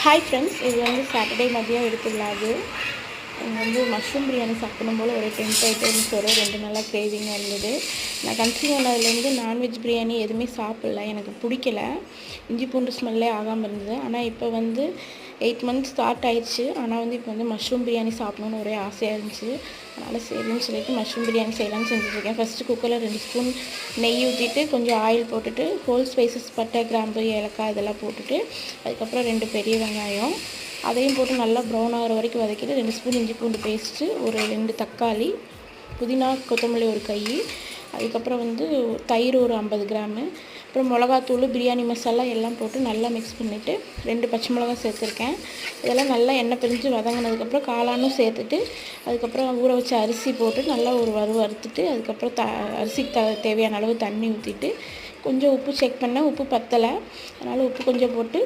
Hi friends, இது வந்து Saturday மதியம் எடுத்து விழாது. எனக்கு வந்து மஷ்ரூம் பிரியாணி சாப்பிடணும் போல் ஒரு டெம்ப்டேஷன்ஸ் ஒரு 2 நாளாக கிரேவிங்காக இருந்தது. நான் கன்சீவ் ஆனதுலேருந்து நான்வெஜ் பிரியாணி எதுவுமே சாப்பிடல, எனக்கு பிடிக்கல. இஞ்சி பூண்டு ஸ்மெல்லே ஆகாமல் இருந்தது. ஆனால் இப்போ வந்து 8 மந்த்ஸ் ஸ்டார்ட் ஆயிடுச்சு. ஆனால் வந்து இப்போ வந்து மஷ்ரூம் பிரியாணி சாப்பிடணுன்னு ஒரே ஆசையாக இருந்துச்சு. அதனால் சரின்னு சொல்லிட்டு மஷ்ரூம் பிரியாணி செய்யலாம்னு செஞ்சுட்ருக்கேன். ஃபஸ்ட்டு குக்கரில் 2 ஸ்பூன் நெய் ஊற்றிட்டு கொஞ்சம் ஆயில் போட்டுட்டு ஹோல் ஸ்பைசஸ் பட்டை, கிராம்பு, ஏலக்காய் இதெல்லாம் போட்டுட்டு அதுக்கப்புறம் 2 பெரிய வெங்காயம் அதையும் போட்டு நல்லா ப்ரௌன் ஆகிற வரைக்கும் வதக்கிட்டு 2 ஸ்பூன் இஞ்சி பூண்டு பேஸ்ட்டு, ஒரு 2 தக்காளி, புதினா கொத்தமல்லி ஒரு கை, அதுக்கப்புறம் வந்து தயிர் ஒரு 50 கிராமு, அப்புறம் மிளகாத்தூள், பிரியாணி மசாலா எல்லாம் போட்டு நல்லா மிக்ஸ் பண்ணிவிட்டு 2 பச்சை மிளகா சேர்த்துருக்கேன். இதெல்லாம் நல்லா எண்ணெய் பிரிஞ்சு வதங்கினதுக்கப்புறம் காளானும் சேர்த்துட்டு அதுக்கப்புறம் ஊற வச்ச அரிசி போட்டு நல்லா ஒரு வறுத்துட்டு அதுக்கப்புறம் அரிசிக்கு தேவையான அளவு தண்ணி ஊற்றிட்டு கொஞ்சம் உப்பு செக் பண்ணேன். உப்பு பத்தலை, அதனால் உப்பு கொஞ்சம் போட்டு